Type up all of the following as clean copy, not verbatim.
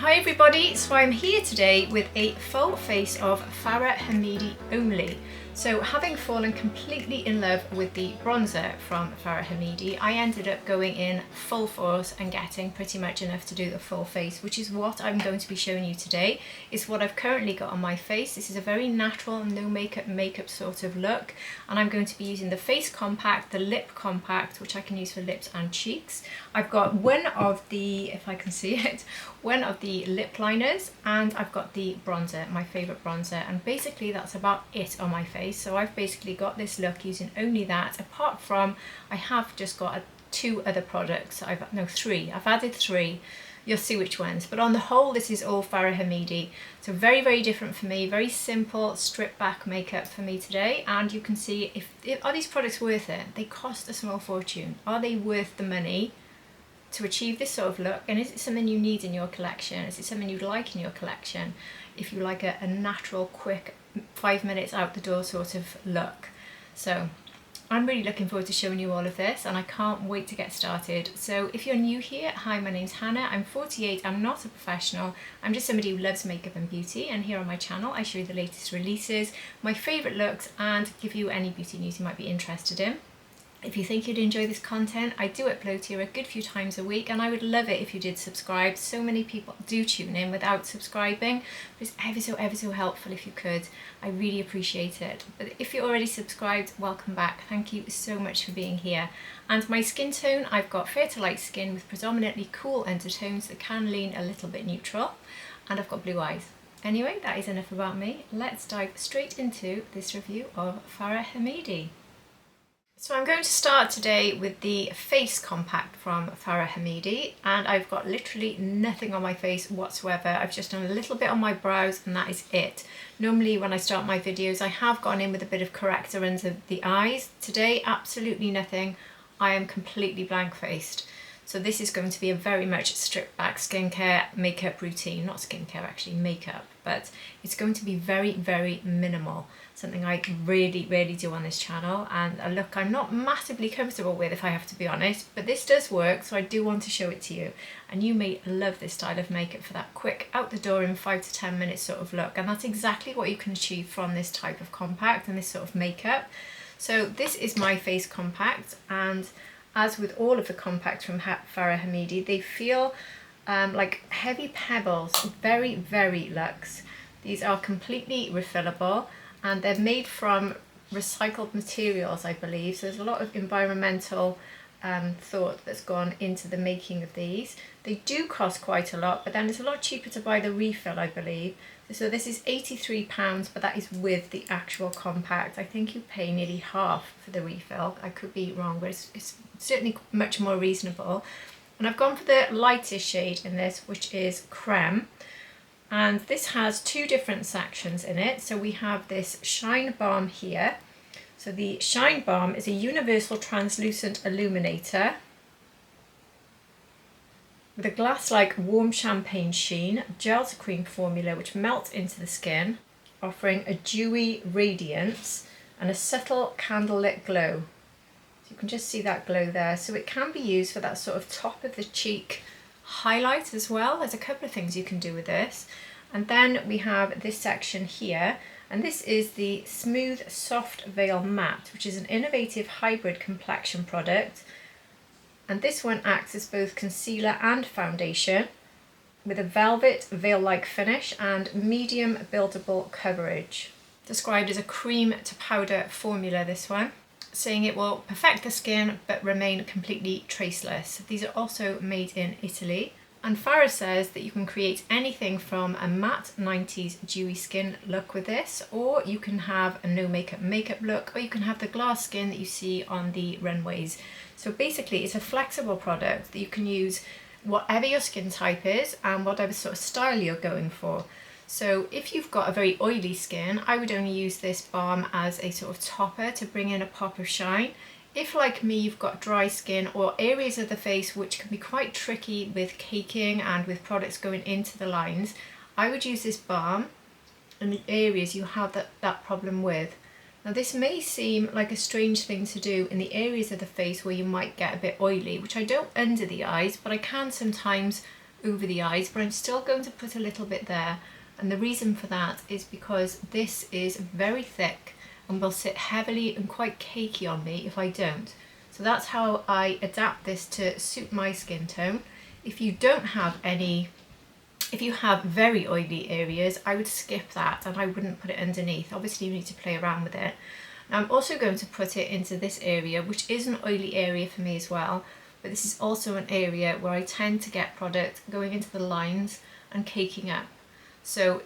Hi everybody, so I'm here today with a full face of Fara Homidi only. So having fallen completely in love with the bronzer from Fara Homidi, I ended up going in full force and getting pretty much enough to do the full face, which is what I'm going to be showing you today. It's what I've currently got on my face. This is a very natural, no makeup sort of look, and I'm going to be using the face compact, the lip compact, which I can use for lips and cheeks. I've got one of the, if I can see it, one of the lip liners, and I've got the bronzer, my favourite bronzer, and basically that's about it on my face. So I've basically got this look using only that, apart from I have just got two other products. Three. I've added three. You'll see which ones, but on the whole this is all Fara Homidi. So very different for me, very simple stripped back makeup for me today. And you can see are these products worth it? They cost a small fortune. Are they worth the money to achieve this sort of look? And is it something you need in your collection? Is it something you'd like in your collection if you like a natural, quick 5 minutes out the door sort of look? So I'm really looking forward to showing you all of this, and I can't wait to get started. So if you're new here, hi, my name's Hannah, I'm 48, I'm not a professional, I'm just somebody who loves makeup and beauty, and here on my channel I show you the latest releases, my favourite looks, and give you any beauty news you might be interested in. If you think you'd enjoy this content, I do upload here a good few times a week, and I would love it if you did subscribe. So many people do tune in without subscribing, but it's ever so helpful if you could. I really appreciate it. But if you're already subscribed, welcome back. Thank you so much for being here. And my skin tone, I've got fair to light skin with predominantly cool undertones that can lean a little bit neutral, and I've got blue eyes. Anyway, that is enough about me. Let's dive straight into this review of Fara Homidi. So I'm going to start today with the face compact from Fara Homidi, and I've got literally nothing on my face whatsoever. I've just done a little bit on my brows and that is it. Normally when I start my videos I have gone in with a bit of corrector under the eyes. Today absolutely nothing. I am completely blank faced. So this is going to be a very much stripped back skincare makeup routine, not skincare actually, makeup, but it's going to be very minimal, something I really do on this channel, and a look I'm not massively comfortable with if I have to be honest, but this does work, so I do want to show it to you, and you may love this style of makeup for that quick out the door in 5 to 10 minutes sort of look, and that's exactly what you can achieve from this type of compact and this sort of makeup. So this is my face compact, and as with all of the compacts from Fara Homidi, they feel like heavy pebbles, very luxe. These are completely refillable, and they're made from recycled materials, I believe. So there's a lot of environmental thought that's gone into the making of these. They do cost quite a lot, but then it's a lot cheaper to buy the refill, I believe. So this is £83, but that is with the actual compact. I think you pay nearly half for the refill. I could be wrong, but it's certainly much more reasonable. And I've gone for the lightest shade in this, which is Crème. And this has two different sections in it. So we have this Shine Balm here. So the Shine Balm is a universal translucent illuminator with a glass-like warm champagne sheen, gel to cream formula which melts into the skin, offering a dewy radiance and a subtle candlelit glow. So you can just see that glow there. So it can be used for that sort of top of the cheek highlight as well. There's a couple of things you can do with this. And then we have this section here, and this is the Smooth Soft Veil Matte, which is an innovative hybrid complexion product. And this one acts as both concealer and foundation with a velvet veil-like finish and medium buildable coverage. Described as a cream to powder formula, this one, saying it will perfect the skin but remain completely traceless. These are also made in Italy. And Fara says that you can create anything from a matte 90s dewy skin look with this, or you can have a no makeup look, or you can have the glass skin that you see on the runways. So basically it's a flexible product that you can use whatever your skin type is and whatever sort of style you're going for. So if you've got a very oily skin, I would only use this balm as a sort of topper to bring in a pop of shine. If, like me, you've got dry skin or areas of the face which can be quite tricky with caking and with products going into the lines, I would use this balm in the areas you have that problem with. Now this may seem like a strange thing to do in the areas of the face where you might get a bit oily, which I don't under the eyes, but I can sometimes over the eyes, but I'm still going to put a little bit there. And the reason for that is because this is very thick and will sit heavily and quite cakey on me if I don't. So that's how I adapt this to suit my skin tone. If you don't have any, if you have very oily areas, I would skip that and I wouldn't put it underneath. Obviously you need to play around with it. Now I'm also going to put it into this area, which is an oily area for me as well, but this is also an area where I tend to get product going into the lines and caking up. So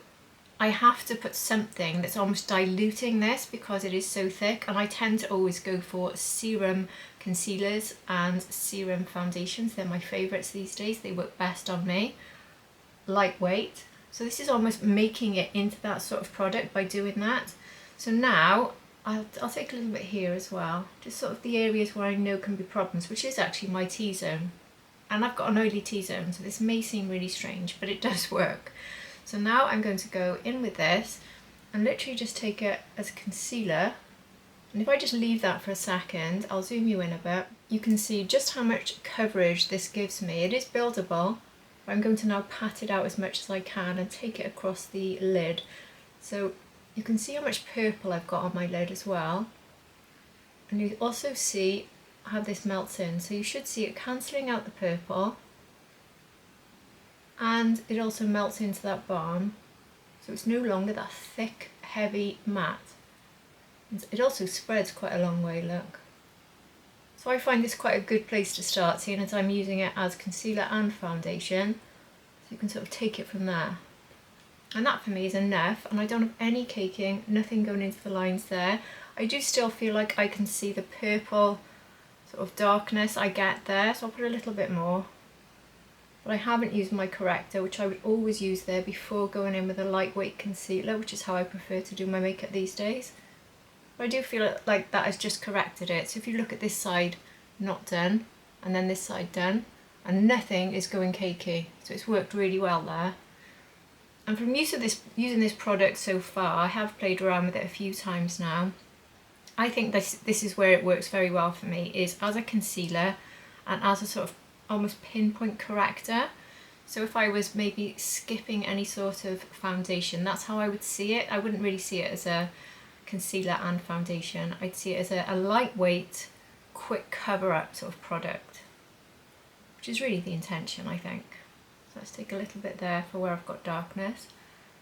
I have to put something that's almost diluting this because it is so thick, and I tend to always go for serum concealers and serum foundations. They're my favourites these days, they work best on me. Lightweight, so this is almost making it into that sort of product by doing that. So now I'll take a little bit here as well, just sort of the areas where I know can be problems, which is actually my T-zone, and I've got an oily T-zone, so this may seem really strange, but it does work. So now I'm going to go in with this and literally just take it as concealer, and if I just leave that for a second, I'll zoom you in a bit, you can see just how much coverage this gives me. It is buildable. I'm going to now pat it out as much as I can and take it across the lid. So you can see how much purple I've got on my lid as well. And you also see how this melts in. So you should see it cancelling out the purple. And it also melts into that balm. So it's no longer that thick, heavy matte. It also spreads quite a long way, look. So I find this quite a good place to start, seeing as I'm using it as concealer and foundation. So you can sort of take it from there. And that for me is enough, and I don't have any caking, nothing going into the lines there. I do still feel like I can see the purple sort of darkness I get there, so I'll put a little bit more. But I haven't used my corrector, which I would always use there before going in with a lightweight concealer, which is how I prefer to do my makeup these days. But I do feel like that has just corrected it. So if you look at this side, not done, and then this side done, and nothing is going cakey. So it's worked really well there. And from using this product so far, I have played around with it a few times now. I think this is where it works very well for me, is as a concealer and as a sort of almost pinpoint corrector. So if I was maybe skipping any sort of foundation, that's how I would see it. I wouldn't really see it as a concealer and foundation. I'd see it as a lightweight, quick cover-up sort of product, which is really the intention, I think. So let's take a little bit there for where I've got darkness.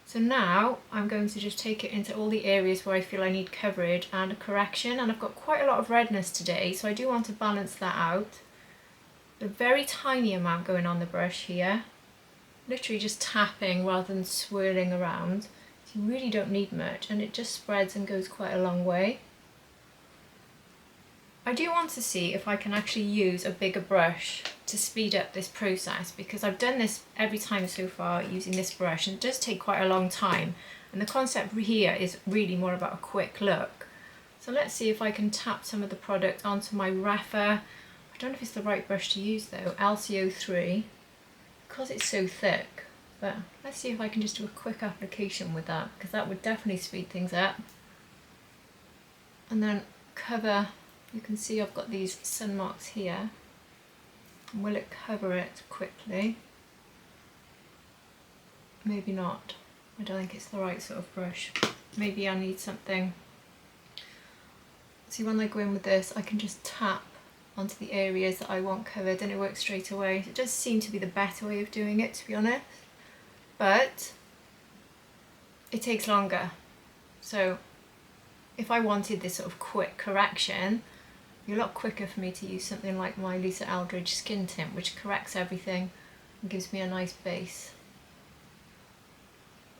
So now I'm going to just take it into all the areas where I feel I need coverage and a correction, and I've got quite a lot of redness today, so I do want to balance that out. A very tiny amount going on the brush here, literally just tapping rather than swirling around. You really don't need much, and it just spreads and goes quite a long way. I do want to see if I can actually use a bigger brush to speed up this process, because I've done this every time so far using this brush, and it does take quite a long time, and the concept here is really more about a quick look. So let's see if I can tap some of the product onto my Rapha. I don't know if it's the right brush to use though, LCO3, because it's so thick. But let's see if I can just do a quick application with that, because that would definitely speed things up. And then cover, you can see I've got these sun marks here. And will it cover it quickly? Maybe not. I don't think it's the right sort of brush. Maybe I need something. See, when I go in with this, I can just tap onto the areas that I want covered and it works straight away. It does seem to be the better way of doing it, to be honest. But it takes longer. So if I wanted this sort of quick correction, it'd be a lot quicker for me to use something like my Lisa Eldridge skin tint, which corrects everything and gives me a nice base.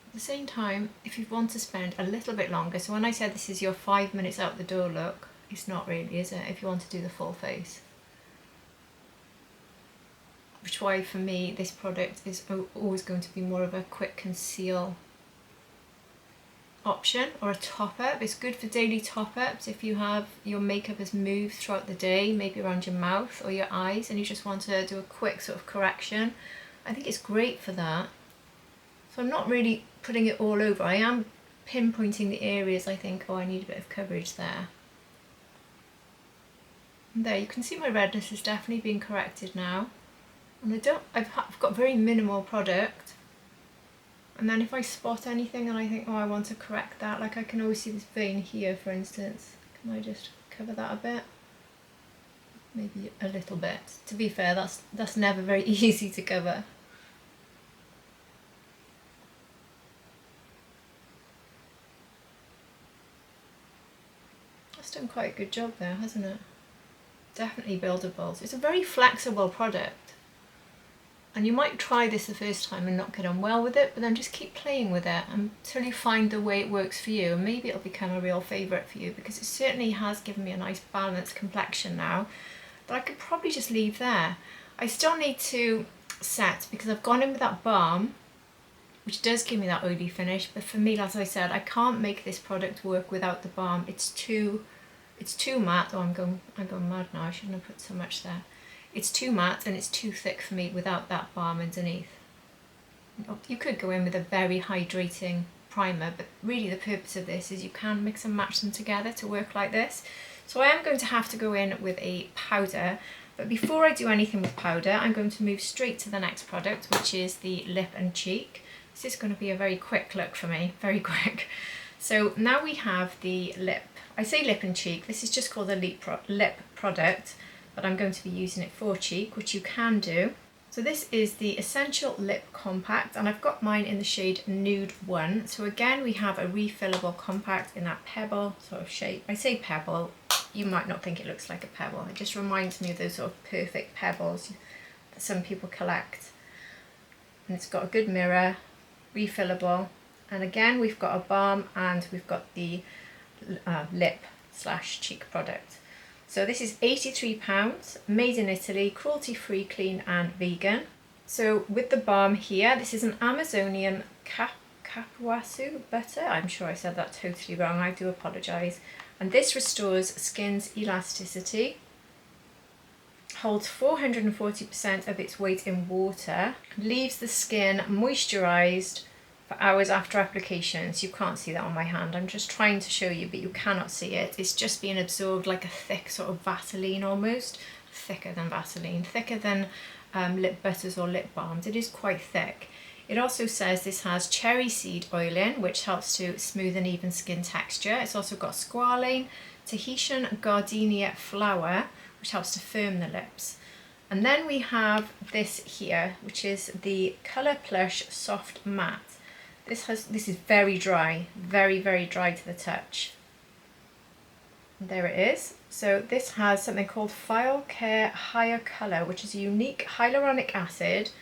At the same time, if you want to spend a little bit longer, so when I said this is your 5 minutes out the door look, it's not really, is it, if you want to do the full face? Which is why for me this product is always going to be more of a quick conceal option, or a top up. It's good for daily top ups if you have your makeup has moved throughout the day, maybe around your mouth or your eyes, and you just want to do a quick sort of correction. I think it's great for that. So I'm not really putting it all over, I am pinpointing the areas I think, oh, I need a bit of coverage there. And there, you can see my redness is definitely being corrected now. And I've got very minimal product. And then if I spot anything and I think, oh, I want to correct that, like I can always see this vein here, for instance. Can I just cover that a bit? Maybe a little bit. To be fair, that's never very easy to cover. That's done quite a good job there, hasn't it? Definitely buildable. It's a very flexible product. And you might try this the first time and not get on well with it, but then just keep playing with it until you find the way it works for you. And maybe it'll become a real favourite for you, because it certainly has given me a nice balanced complexion now that I could probably just leave there. I still need to set, because I've gone in with that balm, which does give me that oily finish, but for me, as I said, I can't make this product work without the balm. It's too matte. Oh, I'm going mad now. I shouldn't have put so much there. It's too matte and it's too thick for me without that balm underneath. You could go in with a very hydrating primer, but really the purpose of this is you can mix and match them together to work like this. So I am going to have to go in with a powder, but before I do anything with powder, I'm going to move straight to the next product, which is the lip and cheek. This is going to be a very quick look for me, very quick. So now we have the lip. I say lip and cheek, this is just called a lip product, but I'm going to be using it for cheek, which you can do. So this is the Essential Lip Compact, and I've got mine in the shade Nude 1. So again, we have a refillable compact in that pebble sort of shape. I say pebble, you might not think it looks like a pebble. It just reminds me of those sort of perfect pebbles that some people collect. And it's got a good mirror, refillable. And again, we've got a balm and we've got the lip/cheek product. So this is £83, made in Italy, cruelty-free, clean and vegan. So with the balm here, this is an Amazonian capuasu butter. I'm sure I said that totally wrong, I do apologise. And this restores skin's elasticity, holds 440% of its weight in water, leaves the skin moisturised for hours after application. So you can't see that on my hand, I'm just trying to show you, but you cannot see it. It's just being absorbed like a thick sort of Vaseline almost, thicker than Vaseline, thicker than lip butters or lip balms. It is quite thick. It also says this has cherry seed oil in, which helps to smooth and even skin texture. It's also got squalane, Tahitian gardenia flower, which helps to firm the lips. And then we have this here, which is the Colour Plush Soft Matte. This is very dry, very, very dry to the touch. And there it is. So this has something called File Care Higher Colour, which is a unique hyaluronic acid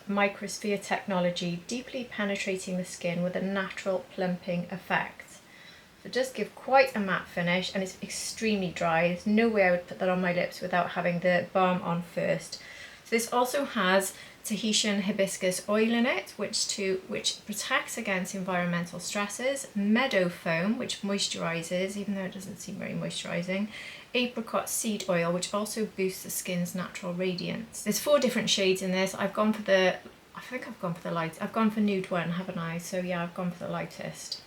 microsphere technology, deeply penetrating the skin with a natural plumping effect. So it does give quite a matte finish, and it's extremely dry. There's no way I would put that on my lips without having the balm on first. So this also has Tahitian hibiscus oil in it, which protects against environmental stresses, meadow foam, which moisturizes, even though it doesn't seem very moisturizing, apricot seed oil, which also boosts the skin's natural radiance. There's 4 different shades in this. I've gone for the light. I've gone for Nude 1, haven't I? So yeah, I've gone for the lightest.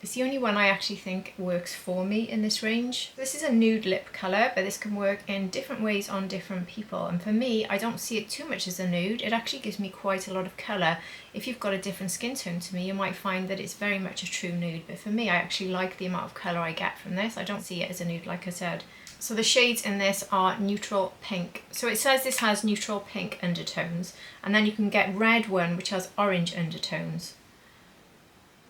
It's the only one I actually think works for me in this range. This is a nude lip colour, but this can work in different ways on different people. And for me, I don't see it too much as a nude. It actually gives me quite a lot of colour. If you've got a different skin tone to me, you might find that it's very much a true nude. But for me, I actually like the amount of colour I get from this. I don't see it as a nude, like I said. So the shades in this are neutral pink. So it says this has neutral pink undertones. And then you can get red one, which has orange undertones.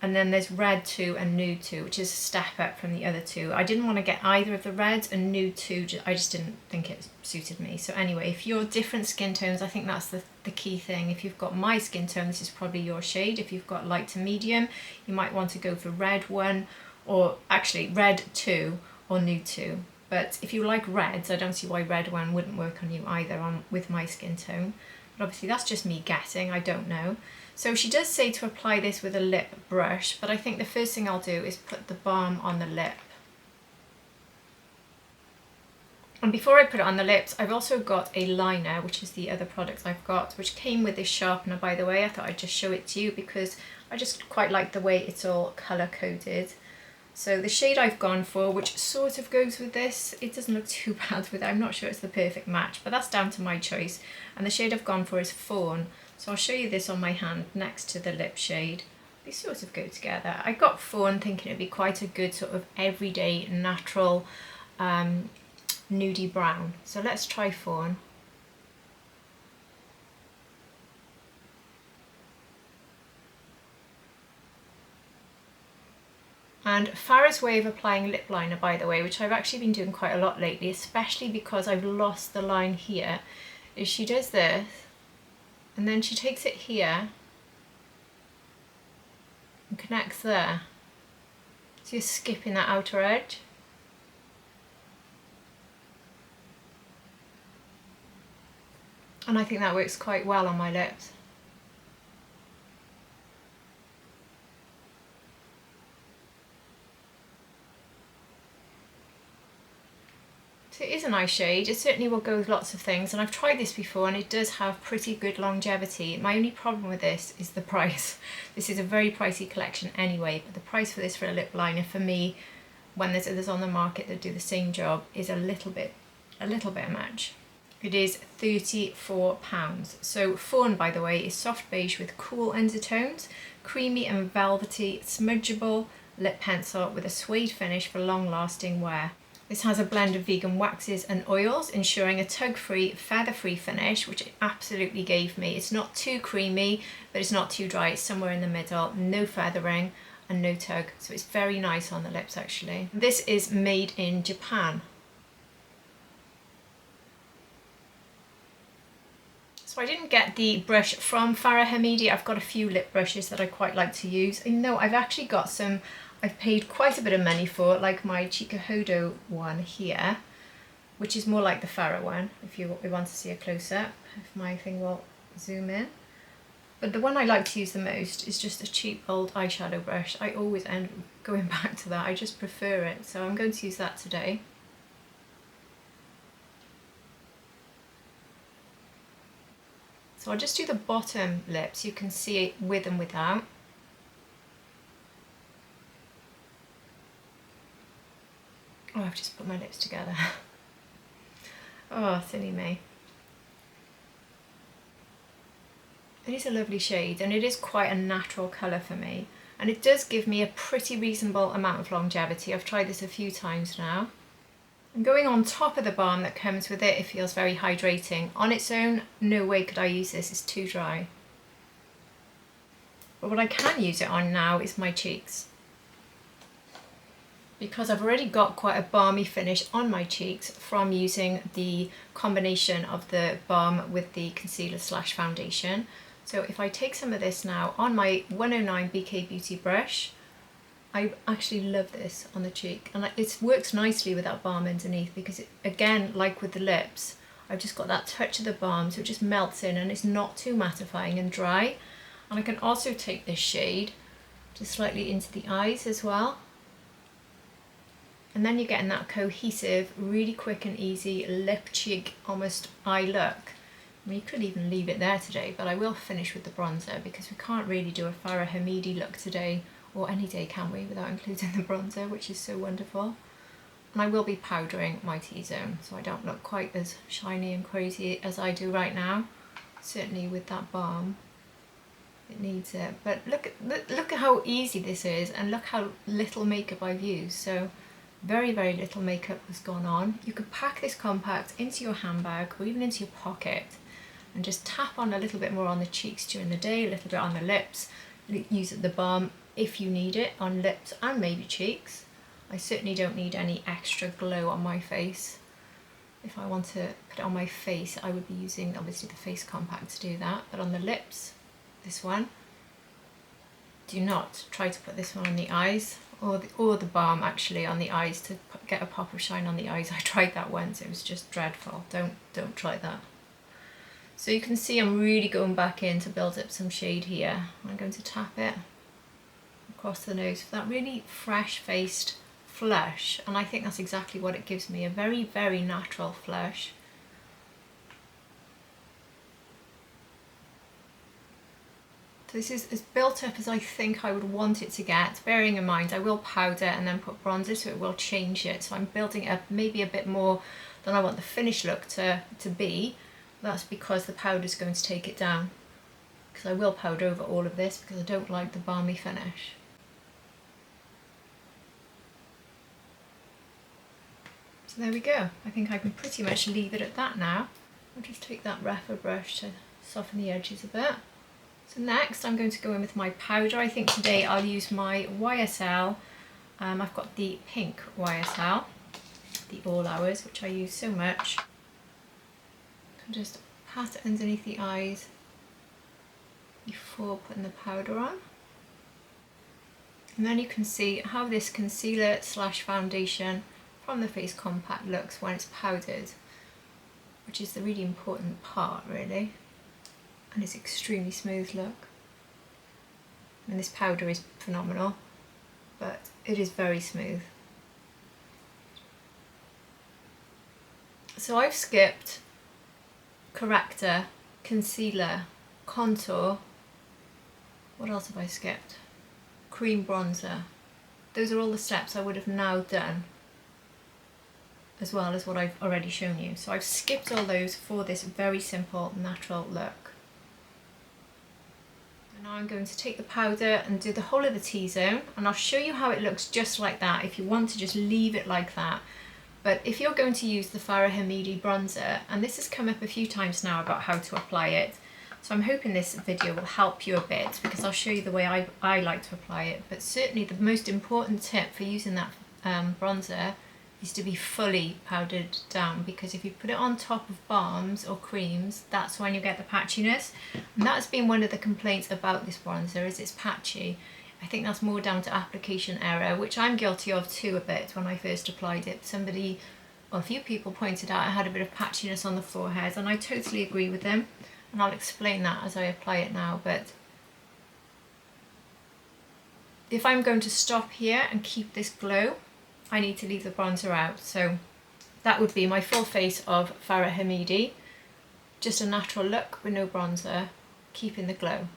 And then there's red 2 and nude 2, which is a step up from the other 2. I didn't want to get either of the reds, and nude 2, I just didn't think it suited me. So anyway, if you're different skin tones, I think that's the key thing. If you've got my skin tone, this is probably your shade. If you've got light to medium, you might want to go for red 1, or actually red 2 or nude 2. But if you like reds, I don't see why red 1 wouldn't work on you either with my skin tone. But obviously that's just me guessing, I don't know. So she does say to apply this with a lip brush, but I think the first thing I'll do is put the balm on the lip. And before I put it on the lips, I've also got a liner, which is the other product I've got, which came with this sharpener, by the way. I thought I'd just show it to you because I just quite like the way it's all colour coded. So the shade I've gone for, which sort of goes with this, it doesn't look too bad with it. I'm not sure it's the perfect match, but that's down to my choice. And the shade I've gone for is Fawn. So I'll show you this on my hand next to the lip shade. They sort of go together. I got Fawn thinking it'd be quite a good sort of everyday natural nudie brown. So let's try Fawn. And Fara's way of applying lip liner, by the way, which I've actually been doing quite a lot lately, especially because I've lost the line here, is she does this and then she takes it here and connects there. So you're skipping that outer edge. And I think that works quite well on my lips. So it is a nice shade. It certainly will go with lots of things, and I've tried this before and it does have pretty good longevity. My only problem with this is the price. This is a very pricey collection anyway, but the price for this for a lip liner for me, when there's others on the market that do the same job, is a little bit much. It is £34. So Fawn, by the way, is soft beige with cool undertones, creamy and velvety, smudgeable lip pencil with a suede finish for long-lasting wear. This has a blend of vegan waxes and oils, ensuring a tug-free, feather-free finish, which it absolutely gave me. It's not too creamy, but it's not too dry. It's somewhere in the middle, no feathering and no tug. So it's very nice on the lips, actually. This is made in Japan. So I didn't get the brush from Fara Homidi. I've got a few lip brushes that I quite like to use. And no, I've actually got some I've paid quite a bit of money for, like my Chikuhodo one here, which is more like the Fara one, if you want to see a close-up, if my thing will zoom in. But the one I like to use the most is just a cheap old eyeshadow brush. I always end up going back to that, I just prefer it, so I'm going to use that today. So I'll just do the bottom lip so you can see it with and without. Oh, I've just put my lips together. Oh, silly me. It is a lovely shade and it is quite a natural colour for me. And it does give me a pretty reasonable amount of longevity. I've tried this a few times now. And going on top of the balm that comes with it, it feels very hydrating. On its own, no way could I use this, it's too dry. But what I can use it on now is my cheeks. Because I've already got quite a balmy finish on my cheeks from using the combination of the balm with the concealer slash foundation. So if I take some of this now on my 109 BK Beauty brush, I actually love this on the cheek, and it works nicely with that balm underneath because it, again, like with the lips, I've just got that touch of the balm, so it just melts in and it's not too mattifying and dry. And I can also take this shade just slightly into the eyes as well. And then you're getting that cohesive, really quick and easy lip cheek, almost eye look. I mean, you could even leave it there today, but I will finish with the bronzer because we can't really do a Fara Homidi look today, or any day, can we, without including the bronzer, which is so wonderful. And I will be powdering my T-zone, so I don't look quite as shiny and crazy as I do right now. Certainly with that balm, it needs it. But look at how easy this is, and look how little makeup I've used. So very, very little makeup has gone on. You could pack this compact into your handbag or even into your pocket and just tap on a little bit more on the cheeks during the day, a little bit on the lips. Use the balm if you need it on lips and maybe cheeks. I certainly don't need any extra glow on my face. If I want to put it on my face, I would be using obviously the face compact to do that, but on the lips, this one, do not try to put this one on the eyes, or the balm actually on the eyes to get a pop of shine on the eyes. I tried that once, it was just dreadful. Don't try that. So you can see I'm really going back in to build up some shade here. I'm going to tap it across the nose for that really fresh-faced flush, and I think that's exactly what it gives me, a very, very natural flush. This is as built up as I think I would want it to get, bearing in mind I will powder and then put bronzer, so it will change it. So I'm building up maybe a bit more than I want the finished look to be. That's because the powder is going to take it down. Because I will powder over all of this because I don't like the balmy finish. So there we go. I think I can pretty much leave it at that now. I'll just take that rougher brush to soften the edges a bit. So next I'm going to go in with my powder. I think today I'll use my YSL. I've got the pink YSL, the All Hours, which I use so much. And just pat it underneath the eyes before putting the powder on. And then you can see how this concealer slash foundation from the Face Compact looks when it's powdered, which is the really important part really. And it's extremely smooth look. And this powder is phenomenal, but it is very smooth. So I've skipped corrector, concealer, contour. What else have I skipped? Cream bronzer. Those are all the steps I would have now done, as well as what I've already shown you. So I've skipped all those for this very simple natural look. Now I'm going to take the powder and do the whole of the T-zone, and I'll show you how it looks just like that if you want to just leave it like that. But if you're going to use the Fara Homidi bronzer, and this has come up a few times now about how to apply it, so I'm hoping this video will help you a bit because I'll show you the way I like to apply it. But certainly the most important tip for using that bronzer is to be fully powdered down, because if you put it on top of balms or creams, that's when you get the patchiness. And that's been one of the complaints about this bronzer, is it's patchy. I think that's more down to application error, which I'm guilty of too a bit. When I first applied it, somebody, or a few people pointed out I had a bit of patchiness on the forehead, and I totally agree with them, and I'll explain that as I apply it now. But if I'm going to stop here and keep this glow, I need to leave the bronzer out. So that would be my full face of Fara Homidi, just a natural look with no bronzer, keeping the glow.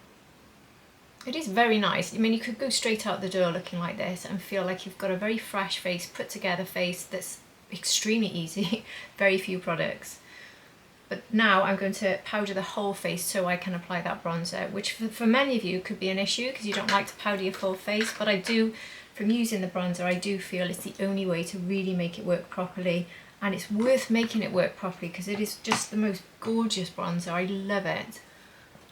It is very nice. I mean, you could go straight out the door looking like this and feel like you've got a very fresh face, put together face that's extremely easy, very few products. But now I'm going to powder the whole face so I can apply that bronzer, which for many of you could be an issue because you don't like to powder your full face, but I do. From using the bronzer, I do feel it's the only way to really make it work properly, and it's worth making it work properly because it is just the most gorgeous bronzer. I love it,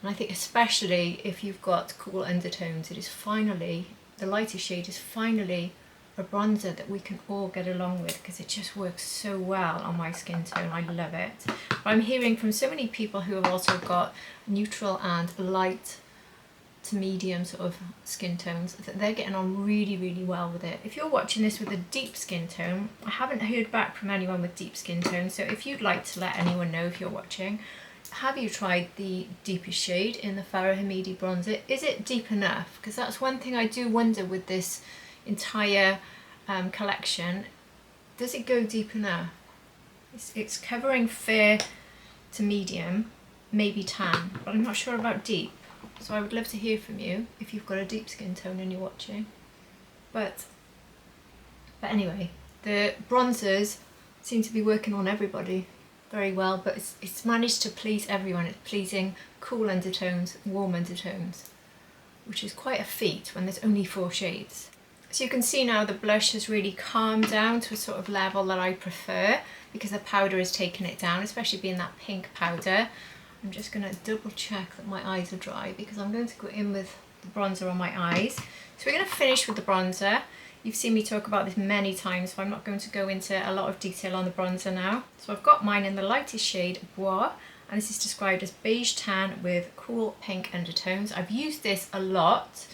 and I think especially if you've got cool undertones, it is finally, the lightest shade is finally a bronzer that we can all get along with, because it just works so well on my skin tone. I love it. But I'm hearing from so many people who have also got neutral and light to medium sort of skin tones that they're getting on really, really well with it. If you're watching this with a deep skin tone, I haven't heard back from anyone with deep skin tone, so if you'd like to let anyone know if you're watching, have you tried the deepest shade in the Fara Homidi bronzer? Is it deep enough? Because that's one thing I do wonder with this entire collection. Does it go deep enough? It's covering fair to medium, maybe tan, but I'm not sure about deep. So I would love to hear from you if you've got a deep skin tone and you're watching. But anyway, the bronzers seem to be working on everybody very well, but it's managed to please everyone. It's pleasing cool undertones, warm undertones, which is quite a feat when there's only 4 shades. So you can see now the blush has really calmed down to a sort of level that I prefer, because the powder has taken it down, especially being that pink powder. I'm just going to double check that my eyes are dry, because I'm going to go in with the bronzer on my eyes. So we're going to finish with the bronzer. You've seen me talk about this many times, so I'm not going to go into a lot of detail on the bronzer now. So I've got mine in the lightest shade, Bois, and this is described as beige tan with cool pink undertones. I've used this a lot,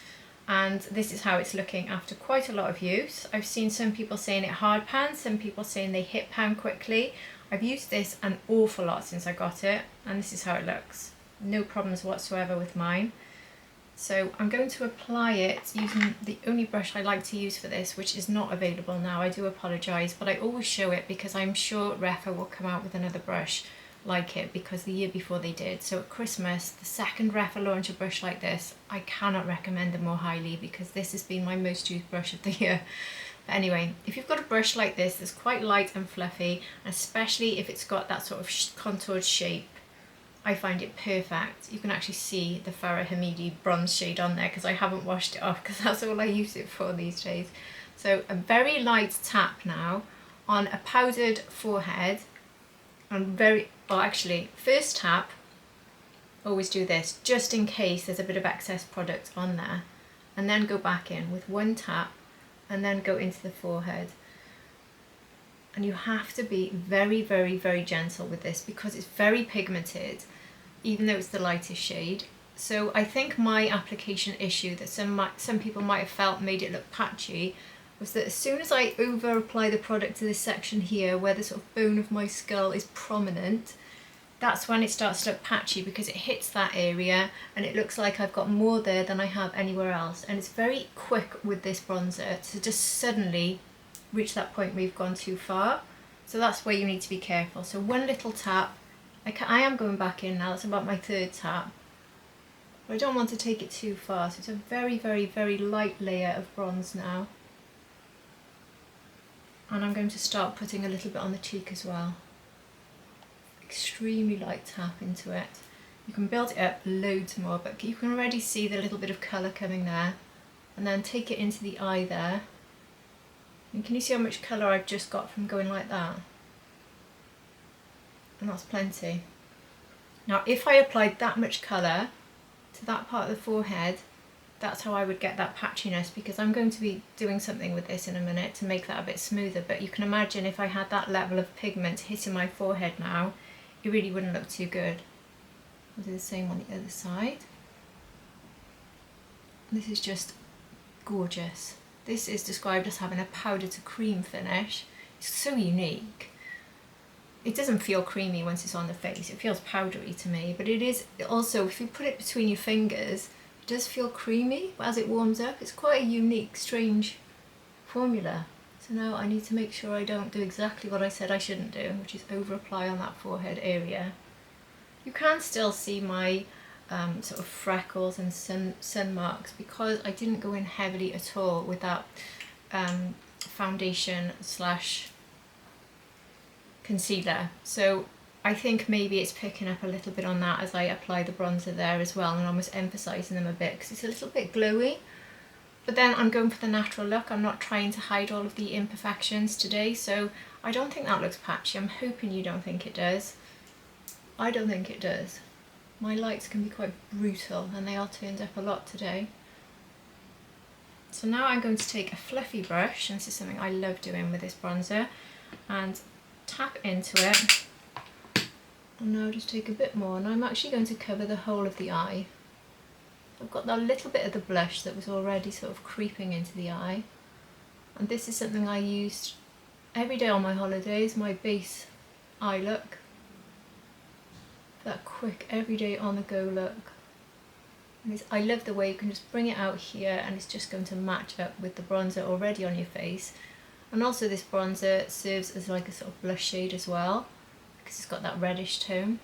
and this is how it's looking after quite a lot of use. I've seen some people saying it hard pan, some people saying they hit pan quickly. I've used this an awful lot since I got it, and this is how it looks. No problems whatsoever with mine. So I'm going to apply it using the only brush I like to use for this, which is not available now. I do apologise, but I always show it because I'm sure Refa will come out with another brush like it because the year before they did. So at Christmas, the second ref I launch a brush like this, I cannot recommend it more highly because this has been my most used brush of the year. But anyway, if you've got a brush like this that's quite light and fluffy, especially if it's got that sort of contoured shape, I find it perfect. You can actually see the Fara Homidi bronze shade on there because I haven't washed it off because that's all I use it for these days. So a very light tap now on a powdered forehead, and actually first tap, always do this just in case there's a bit of excess product on there, and then go back in with one tap and then go into the forehead. And you have to be very, very, very gentle with this because it's very pigmented, even though it's the lightest shade. So I think my application issue that some people might have felt made it look patchy was that as soon as I over apply the product to this section here where the sort of bone of my skull is prominent, that's when it starts to look patchy because it hits that area and it looks like I've got more there than I have anywhere else. And it's very quick with this bronzer to just suddenly reach that point where you've gone too far. So that's where you need to be careful. So one little tap, I am going back in now, that's about my third tap. But I don't want to take it too far, so it's a very, very, very light layer of bronze now. And I'm going to start putting a little bit on the cheek as well. Extremely light tap into it. You can build it up loads more, but you can already see the little bit of colour coming there. And then take it into the eye there. And can you see how much colour I've just got from going like that? And that's plenty. Now if I applied that much colour to that part of the forehead, that's how I would get that patchiness, because I'm going to be doing something with this in a minute to make that a bit smoother. But you can imagine if I had that level of pigment hitting my forehead now, it really wouldn't look too good. I'll do the same on the other side. This is just gorgeous. This is described as having a powder to cream finish. It's so unique. It doesn't feel creamy once it's on the face, it feels powdery to me, but it is also, if you put it between your fingers, it does feel creamy, but as it warms up, it's quite a unique, strange formula. So now I need to make sure I don't do exactly what I said I shouldn't do, which is over apply on that forehead area. You can still see my sort of freckles and sun marks because I didn't go in heavily at all with that foundation slash concealer. So I think maybe it's picking up a little bit on that as I apply the bronzer there as well, and almost emphasising them a bit because it's a little bit glowy. But then I'm going for the natural look. I'm not trying to hide all of the imperfections today, so I don't think that looks patchy. I'm hoping you don't think it does. I don't think it does. My lights can be quite brutal and they are turned up a lot today. So now I'm going to take a fluffy brush, and this is something I love doing with this bronzer, and tap into it. And now just take a bit more, and I'm actually going to cover the whole of the eye. I've got that little bit of the blush that was already sort of creeping into the eye. And this is something I used every day on my holidays, my base eye look. That quick, everyday on the go look. And I love the way you can just bring it out here and it's just going to match up with the bronzer already on your face. And also this bronzer serves as like a sort of blush shade as well, because it's got that reddish tone.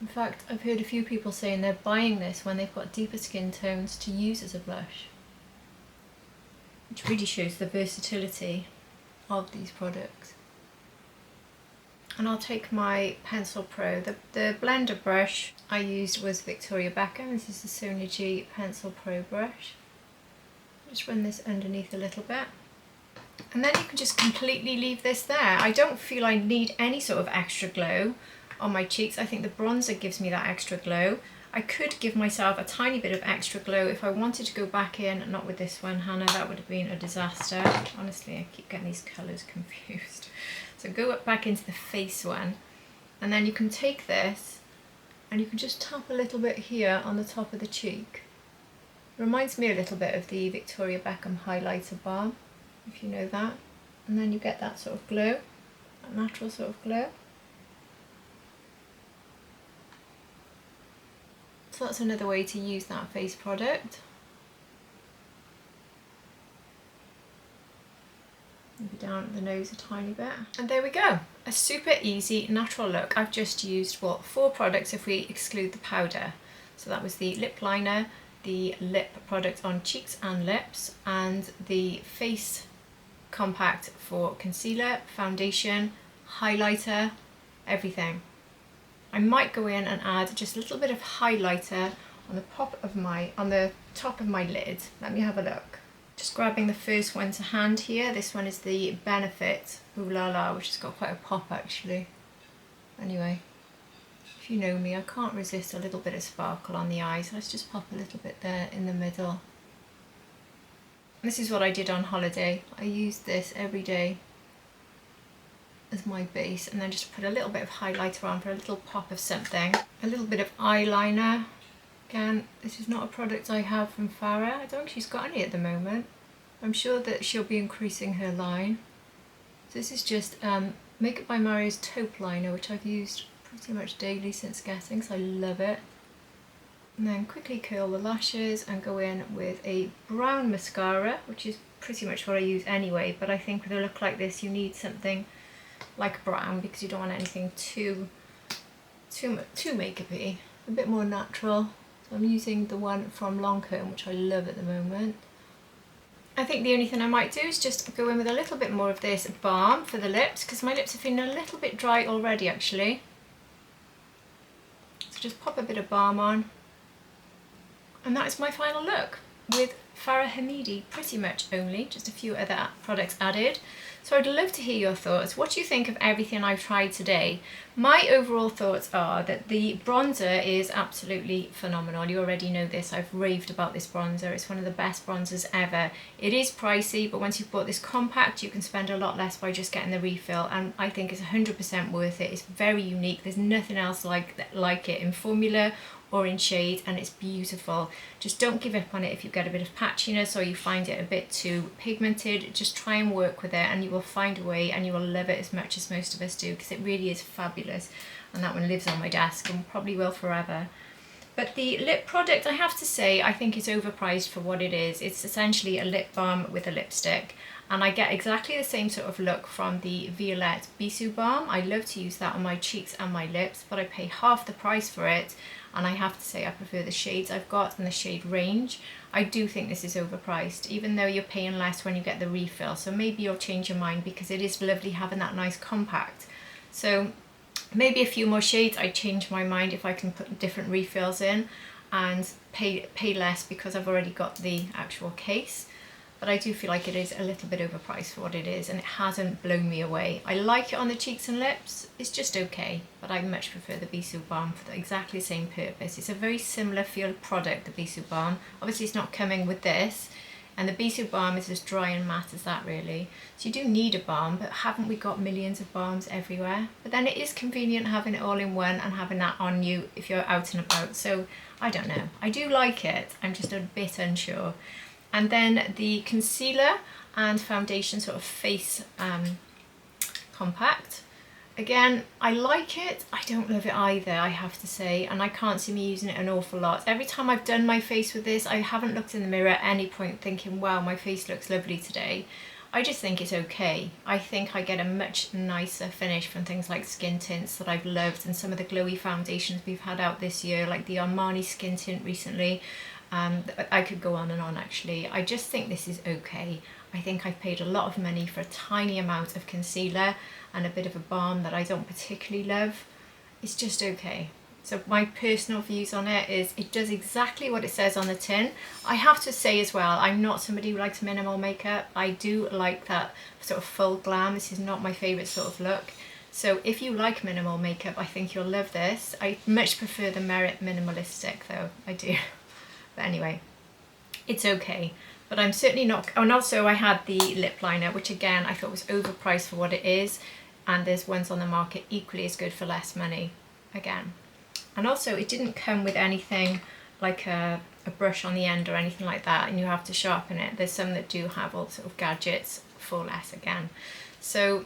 In fact, I've heard a few people saying they're buying this when they've got deeper skin tones to use as a blush, which really shows the versatility of these products. And I'll take my Pencil Pro. The blender brush I used was Victoria Beckham. This is the Sonia G Pencil Pro brush. Just run this underneath a little bit. And then you can just completely leave this there. I don't feel I need any sort of extra glow on my cheeks. I think the bronzer gives me that extra glow. I could give myself a tiny bit of extra glow if I wanted to go back in, not with this one, Hannah, that would have been a disaster. Honestly, I keep getting these colours confused. So go back into the face one, and then you can take this and you can just tap a little bit here on the top of the cheek. It reminds me a little bit of the Victoria Beckham highlighter balm, if you know that. And then you get that sort of glow, that natural sort of glow. So that's another way to use that face product. Maybe down at the nose a tiny bit. And there we go. a super easy natural look. I've just used, well, 4 products if we exclude the powder. So that was the lip liner, the lip product on cheeks and lips, and the face compact for concealer, foundation, highlighter, everything. I might go in and add just a little bit of highlighter on the top of my lid. Let me have a look. Just grabbing the first one to hand here. This one is the Benefit Ooh La La, which has got quite a pop actually. Anyway, if you know me, I can't resist a little bit of sparkle on the eyes. Let's just pop a little bit there in the middle. This is what I did on holiday. I used this every day as my base, and then just put a little bit of highlighter on for a little pop of something. A little bit of eyeliner. Again, this is not a product I have from Fara. I don't think she's got any at the moment. I'm sure that she'll be increasing her line. So this is just Makeup by Mario's Taupe liner, which I've used pretty much daily since getting, so I love it. And then quickly curl the lashes and go in with a brown mascara, which is pretty much what I use anyway, but I think with a look like this you need something like brown because you don't want anything too makeup-y, a bit more natural. So I'm using the one from Lancome, which I love at the moment. I think the only thing I might do is just go in with a little bit more of this balm for the lips, because my lips are feeling a little bit dry already actually. So just pop a bit of balm on. And that is my final look with Fara Homidi, pretty much only, just a few other products added. So I'd love to hear your thoughts. What do you think of everything I've tried today? My overall thoughts are that the bronzer is absolutely phenomenal. You already know this, I've raved about this bronzer. It's one of the best bronzers ever. It is pricey, but once you've bought this compact, you can spend a lot less by just getting the refill, and I think it's 100% worth it. It's very unique. There's nothing else like it in formula or in shade, and it's beautiful. Just don't give up on it if you get a bit of patchiness or you find it a bit too pigmented. Just try and work with it and you will find a way, and you will love it as much as most of us do, because it really is fabulous. And that one lives on my desk and probably will forever. But the lip product, I have to say, I think is overpriced for what it is. It's essentially a lip balm with a lipstick, and I get exactly the same sort of look from the Violette Bisou Balm. I love to use that on my cheeks and my lips, but I pay half the price for it, and I have to say I prefer the shades I've got and the shade range. I do think this is overpriced, even though you're paying less when you get the refill, so maybe you'll change your mind, because it is lovely having that nice compact. So maybe a few more shades, I'd change my mind if I can put different refills in and pay less, because I've already got the actual case. But I do feel like it is a little bit overpriced for what it is, and it hasn't blown me away. I like it on the cheeks and lips, it's just okay, but I much prefer the Bisou Balm for exactly the same purpose. It's a very similar feel product, the Bisou Balm. Obviously it's not coming with this, and the Bisou Balm is as dry and matte as that really. So you do need a balm, but haven't we got millions of balms everywhere? But then it is convenient having it all in one and having that on you if you're out and about. So I don't know, I do like it, I'm just a bit unsure. And then the concealer and foundation sort of face compact. Again, I like it, I don't love it either, I have to say, and I can't see me using it an awful lot. Every time I've done my face with this, I haven't looked in the mirror at any point thinking, wow, my face looks lovely today. I just think it's okay. I think I get a much nicer finish from things like skin tints that I've loved, and some of the glowy foundations we've had out this year, like the Armani skin tint recently. I could go on and on actually. I just think this is okay. I think I've paid a lot of money for a tiny amount of concealer and a bit of a balm that I don't particularly love. It's just okay. So my personal views on it is it does exactly what it says on the tin. I have to say as well, I'm not somebody who likes minimal makeup. I do like that sort of full glam. This is not my favourite sort of look. So if you like minimal makeup, I think you'll love this. I much prefer the Merit Minimalistic though, I do. But anyway, it's okay. But I'm certainly not, oh, and also I had the lip liner, which again I thought was overpriced for what it is, and there's ones on the market equally as good for less money, again. And also it didn't come with anything like a brush on the end or anything like that, and you have to sharpen it. There's some that do have all sort of gadgets for less again. So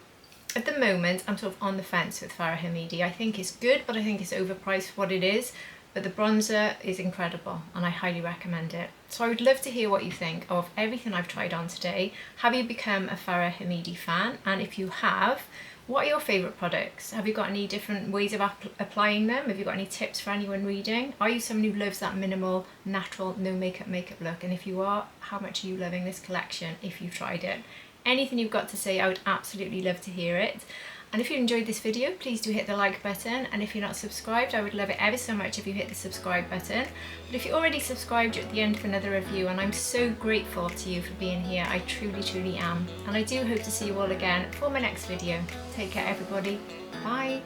at the moment I'm sort of on the fence with Fara Homidi. I think it's good, but I think it's overpriced for what it is. But the bronzer is incredible and I highly recommend it. So I would love to hear what you think of everything I've tried on today. Have you become a Fara Homidi fan? And if you have, What are your favourite products? Have you got any different ways of applying them? Have you got any tips for anyone reading? Are you someone who loves that minimal, natural, no makeup look? And if you are, how much are you loving this collection if you've tried it? Anything you've got to say, I would absolutely love to hear it. And if you enjoyed this video, please do hit the like button. And if you're not subscribed, I would love it ever so much if you hit the subscribe button. But if you're already subscribed, you're at the end of another review, and I'm so grateful to you for being here. I truly, truly am. And I do hope to see you all again for my next video. Take care, everybody. Bye.